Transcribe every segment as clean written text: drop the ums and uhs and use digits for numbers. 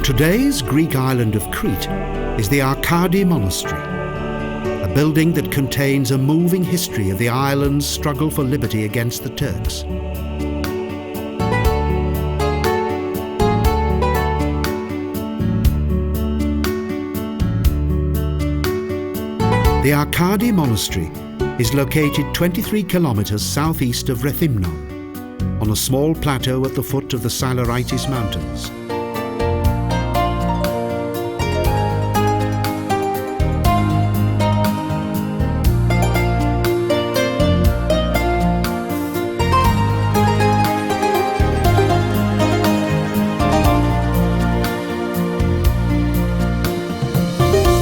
today's Greek island of Crete is the Arkádi Monastery, a building that contains a moving history of the island's struggle for liberty against the Turks. The Arkádi Monastery is located 23 kilometres southeast of Rethimnon, on a small plateau at the foot of the Psiloritis Mountains.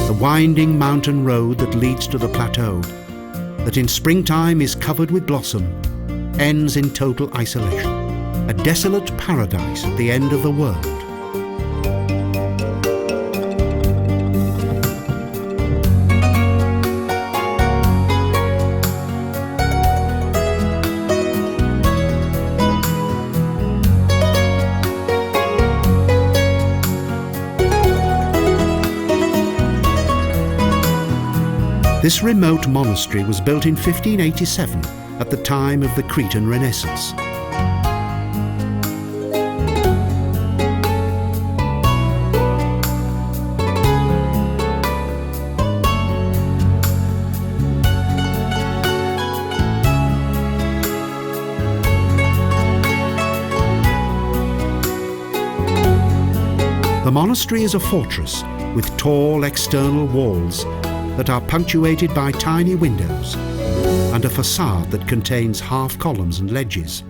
The winding mountain road that leads to the plateau, that in springtime is covered with blossom, ends in total isolation, a desolate paradise at the end of the world. This remote monastery was built in 1587 at the time of the Cretian Renaissance. The monastery is a fortress with tall external walls that are punctuated by tiny windows and a facade that contains half columns and ledges.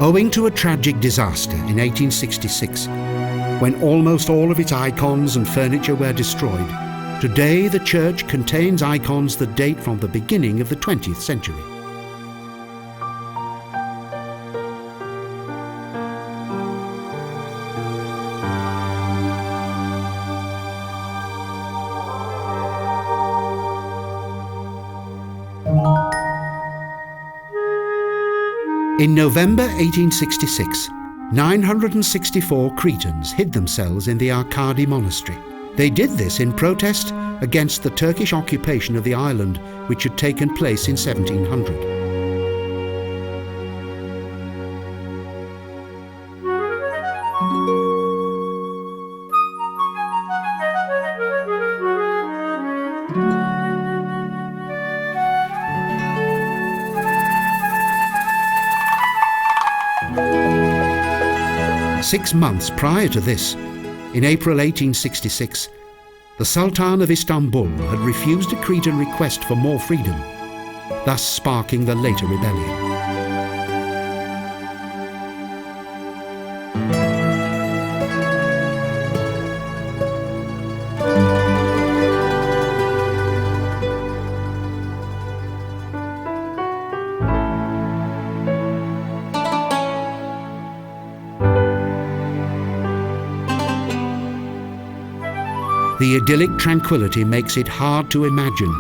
Owing to a tragic disaster in 1866, when almost all of its icons and furniture were destroyed, today the church contains icons that date from the beginning of the 20th century. In November 1866, 964 Cretans hid themselves in the Arkádi Monastery. They did this in protest against the Turkish occupation of the island, which had taken place in 1700. Six months prior to this, in April 1866, the Sultan of Istanbul had refused a Cretan request for more freedom, thus sparking the later rebellion. The idyllic tranquility makes it hard to imagine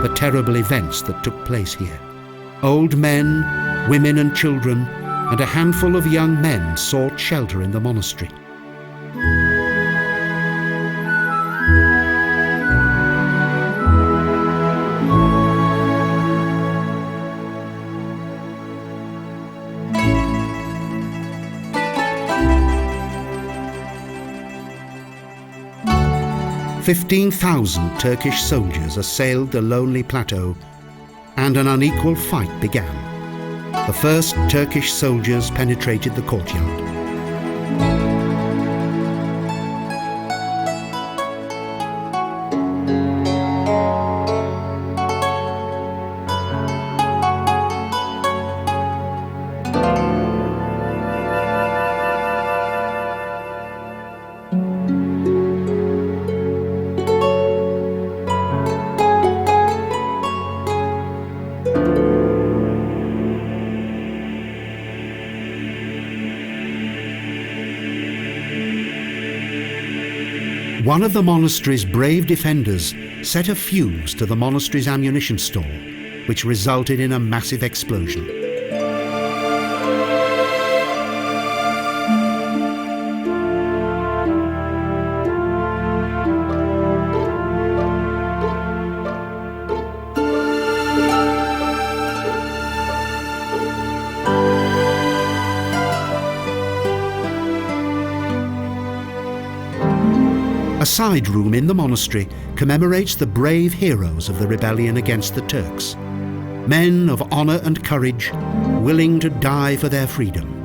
the terrible events that took place here. Old men, women and children, and a handful of young men sought shelter in the monastery. "15,000 Turkish soldiers assailed the lonely plateau, and an unequal fight began. The first Turkish soldiers penetrated the courtyard. One of the monastery's brave defenders set a fuse to the monastery's ammunition store, which resulted in a massive explosion. A side room in the monastery commemorates the brave heroes of the rebellion against the Turks, men of honour and courage, willing to die for their freedom.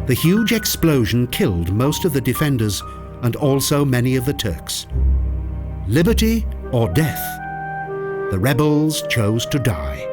The huge explosion killed most of the defenders and also many of the Turks. Liberty or death? The rebels chose to die.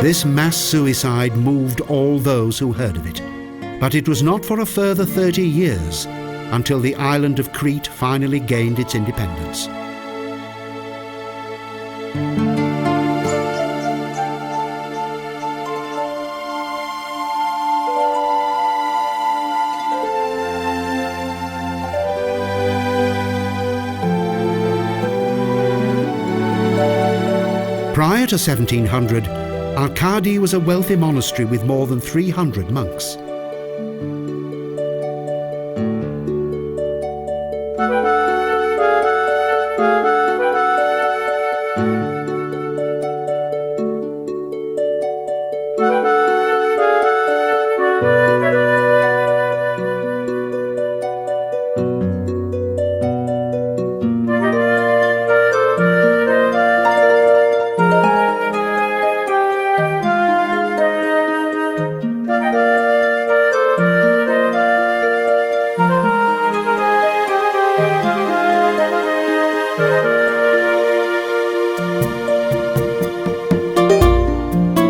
This mass suicide moved all those who heard of it, but it was not for a further 30 years until the island of Crete finally gained its independence. Prior to 1700, Arkádi was a wealthy monastery with more than 300 monks.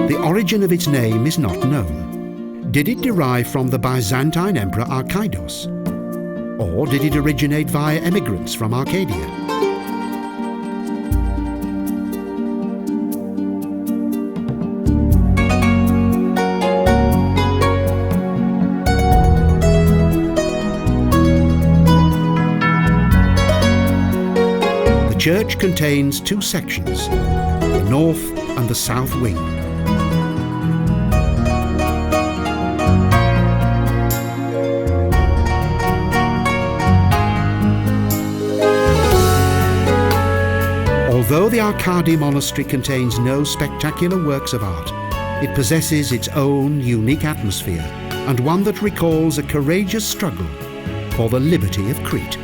The origin of its name is not known. Did it derive from the Byzantine Emperor Archaidos? Or did it originate via emigrants from Arcadia? The church contains two sections, the north and the south wing. Although the Arkádi Monastery contains no spectacular works of art, it possesses its own unique atmosphere and one that recalls a courageous struggle for the liberty of Crete.